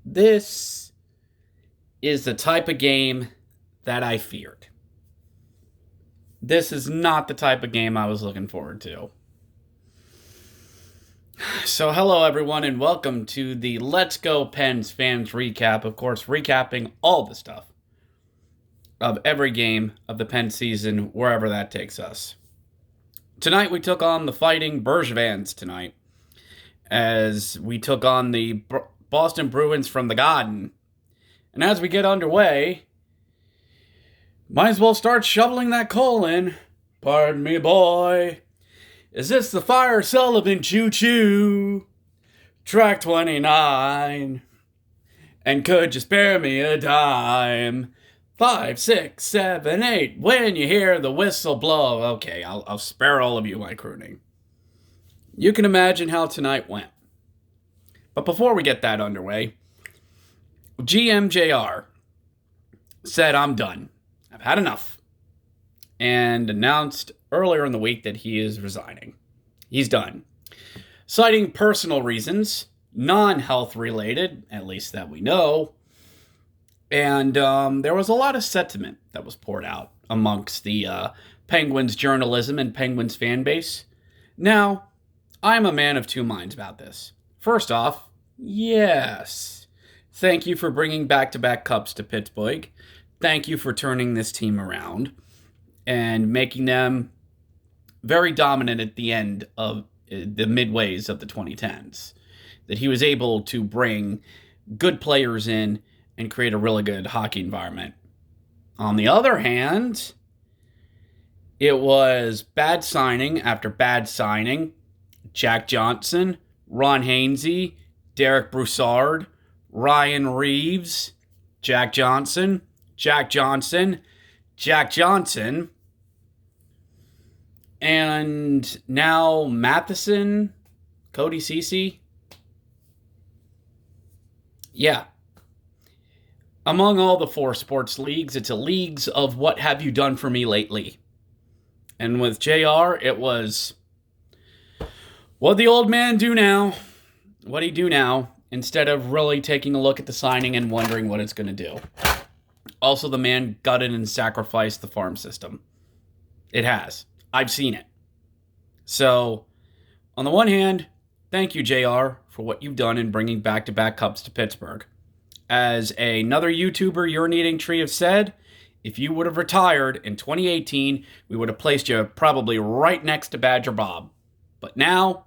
This is the type of game that I feared. This is not the type of game I was looking forward to. So, hello everyone, and welcome to the Let's Go Pens fans recap. Of course, recapping all the stuff of every game of the Pen season, wherever that takes us. Tonight, we took on the Fighting Bergevans tonight, as we took on the Boston Bruins from the Garden. And as we get underway, might as well start shoveling that coal in. Pardon me, boy. Is this the Fire Sullivan choo-choo? Track 29. And could you spare me a dime? 5, 6, 7, 8. When you hear the whistle blow. Okay, I'll spare all of you my crooning. You can imagine how tonight went. But before we get that underway, GMJR said, I'm done. I've had enough. And announced earlier in the week that he is resigning. He's done. Citing personal reasons, non-health related, at least that we know. And there was a lot of sentiment that was poured out amongst the Penguins journalism and Penguins fan base. Now, I'm a man of two minds about this. First off, yes. Thank you for bringing back-to-back cups to Pittsburgh. Thank you for turning this team around and making them very dominant at the end of the midways of the 2010s. That he was able to bring good players in and create a really good hockey environment. On the other hand, it was bad signing after bad signing. Jack Johnson, Ron Hainsey, Derek Broussard, Ryan Reeves, Jack Johnson, and now Matheson, Cody Ceci. Yeah. Among all the four sports leagues, it's a leagues of what have you done for me lately. And with JR, it was, what the old man do now? What he do now? Instead of really taking a look at the signing and wondering what it's going to do. Also, the man gutted and sacrificed the farm system. It has. I've seen it. So, on the one hand, thank you, JR, for what you've done in bringing back-to-back cups to Pittsburgh. As another YouTuber, Your Eating Tree, have said, if you would have retired in 2018, we would have placed you probably right next to Badger Bob. But now,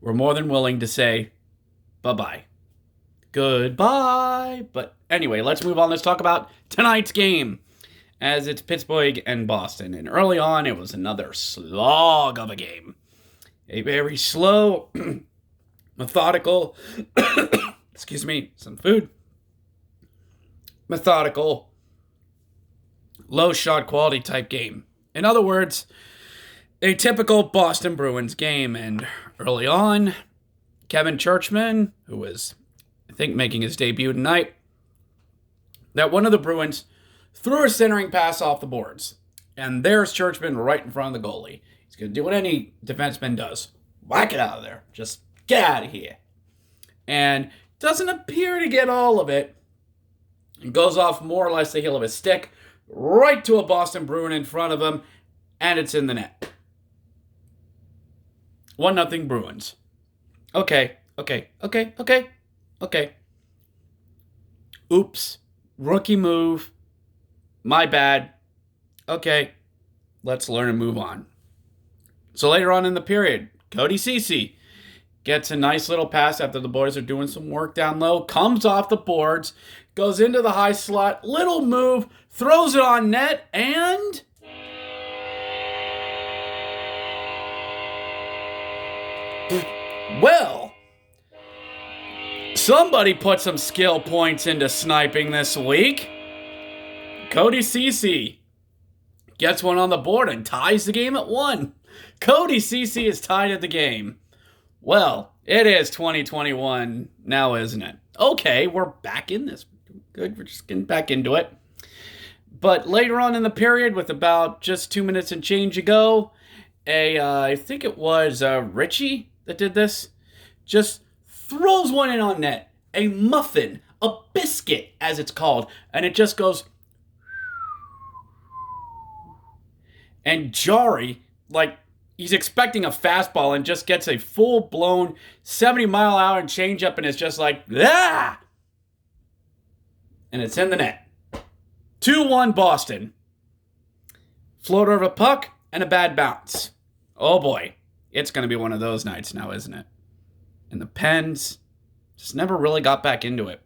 we're more than willing to say bye-bye. Goodbye. But anyway, let's move on. Let's talk about tonight's game, as it's Pittsburgh and Boston. And early on, it was another slog of a game. A very slow, methodical, excuse me, some food, methodical, low shot quality type game. In other words, a typical Boston Bruins game. And early on, Kevin Churchman, who was, I think, making his debut tonight, that one of the Bruins threw a centering pass off the boards. And there's Churchman right in front of the goalie. He's going to do what any defenseman does. Whack it out of there. Just get out of here. And doesn't appear to get all of it. It goes off more or less the heel of his stick right to a Boston Bruin in front of him. And it's in the net. 1-0 Bruins. Okay. Oops. Rookie move. My bad. Okay. Let's learn and move on. So later on in the period, Cody Ceci gets a nice little pass after the boys are doing some work down low. Comes off the boards. Goes into the high slot. Little move. Throws it on net. And well, somebody put some skill points into sniping this week. Cody Ceci gets one on the board and ties the game at 1. Cody Ceci is tied at the game. Well, it is 2021 now, isn't it? Okay, we're back in this. Good, we're just getting back into it. But later on in the period, with about just 2 minutes and change to go, I think it was Richie that did this, just throws one in on net. A muffin, a biscuit, as it's called. And it just goes. And Jari, like, he's expecting a fastball and just gets a full-blown 70-mile-an-hour changeup and it's just like, ah! And it's in the net. 2-1 Boston. Floater of a puck and a bad bounce. Oh boy, it's going to be one of those nights now, isn't it? And the Pens just never really got back into it.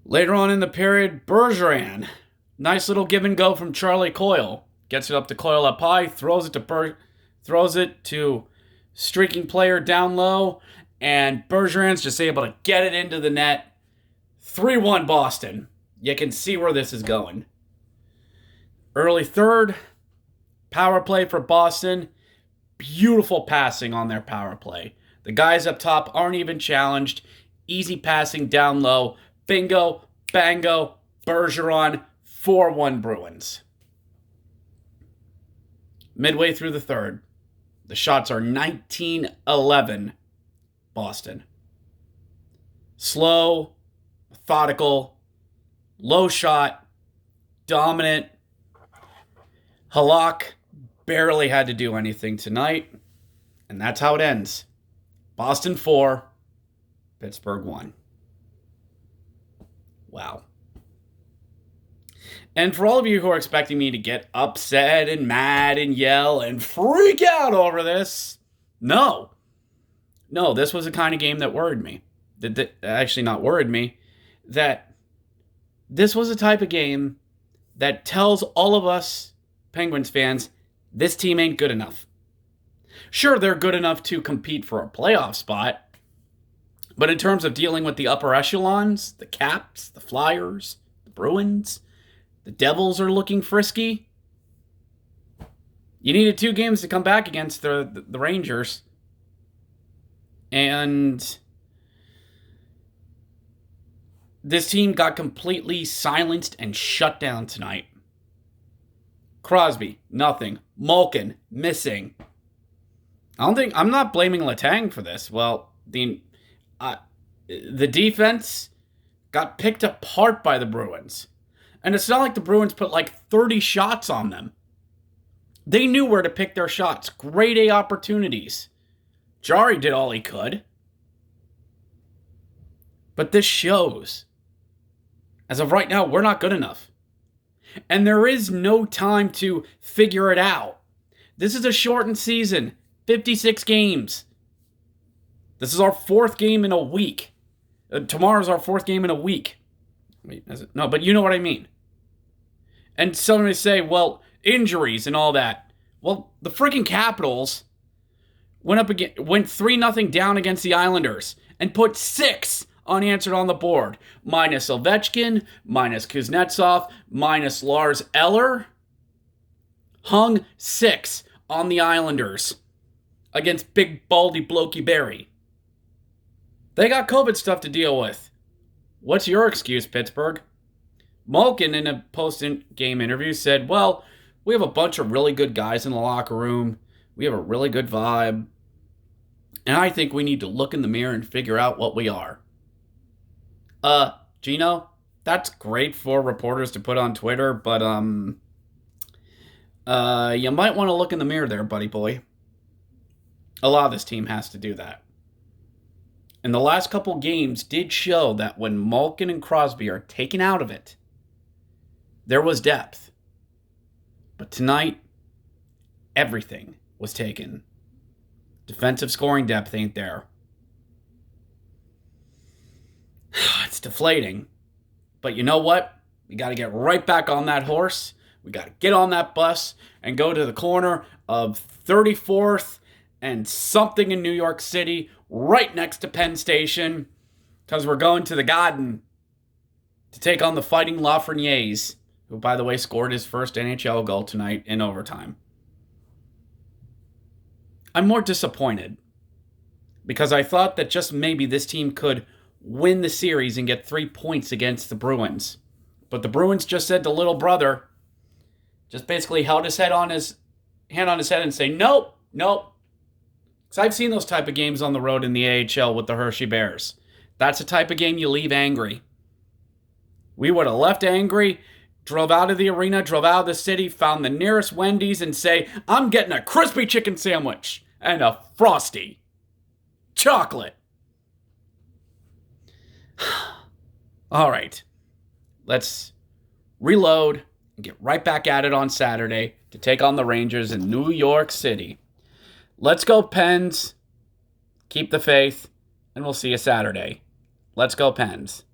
Later on in the period, Bergeron. Nice little give and go from Charlie Coyle. Gets it up to Coyle up high, throws it to streaking player down low, and Bergeron's just able to get it into the net. 3-1 Boston. You can see where this is going. Early third, power play for Boston. Beautiful passing on their power play. The guys up top aren't even challenged. Easy passing down low. Bingo, bango, Bergeron. 4-1 Bruins. Midway through the third, the shots are 19-11 Boston. Slow, methodical, low shot, dominant. Halak barely had to do anything tonight, and that's how it ends. Boston 4, Pittsburgh 1. Wow. And for all of you who are expecting me to get upset and mad and yell and freak out over this, no. No, this was the kind of game that worried me. Actually, not worried me. That this was a type of game that tells all of us Penguins fans, this team ain't good enough. Sure, they're good enough to compete for a playoff spot, but in terms of dealing with the upper echelons, the Caps, the Flyers, the Bruins, the Devils are looking frisky. You needed 2 games to come back against the Rangers. And this team got completely silenced and shut down tonight. Crosby, nothing. Malkin, missing. I'm not blaming Letang for this. Well, the defense got picked apart by the Bruins. And it's not like the Bruins put like 30 shots on them. They knew where to pick their shots. Grade A opportunities. Jari did all he could. But this shows. As of right now, we're not good enough. And there is no time to figure it out. This is a shortened season. 56 games. This is our 4th game in a week. Tomorrow's our 4th game in a week. Wait, is it? No, but you know what I mean. And someone may say, well, injuries and all that. Well, the freaking Capitals went 3-0 down against the Islanders and put 6 unanswered on the board. Minus Ovechkin, minus Kuznetsov, minus Lars Eller. Hung 6 on the Islanders against Big Baldy Blokey Berry. They got COVID stuff to deal with. What's your excuse, Pittsburgh? Malkin, in a post-game interview, said, well, we have a bunch of really good guys in the locker room. We have a really good vibe. And I think we need to look in the mirror and figure out what we are. Gino, that's great for reporters to put on Twitter, but you might want to look in the mirror there, buddy boy. A lot of this team has to do that. And the last couple games did show that when Malkin and Crosby are taken out of it, there was depth. But tonight, everything was taken. Defensive scoring depth ain't there. It's deflating. But you know what? We got to get right back on that horse. We got to get on that bus and go to the corner of 34th and something in New York City, right next to Penn Station, because we're going to the Garden to take on the Fighting Lafrenières, who, by the way, scored his first NHL goal tonight in overtime. I'm more disappointed because I thought that just maybe this team could win the series and get 3 points against the Bruins. But the Bruins just said to little brother, just basically held his hand on his head and say, nope. Because I've seen those type of games on the road in the AHL with the Hershey Bears. That's the type of game you leave angry. We would have left angry, drove out of the arena, drove out of the city, found the nearest Wendy's and say, I'm getting a crispy chicken sandwich and a Frosty. Chocolate. All right. Let's reload and get right back at it on Saturday to take on the Rangers in New York City. Let's go, Pens. Keep the faith, and we'll see you Saturday. Let's go, Pens.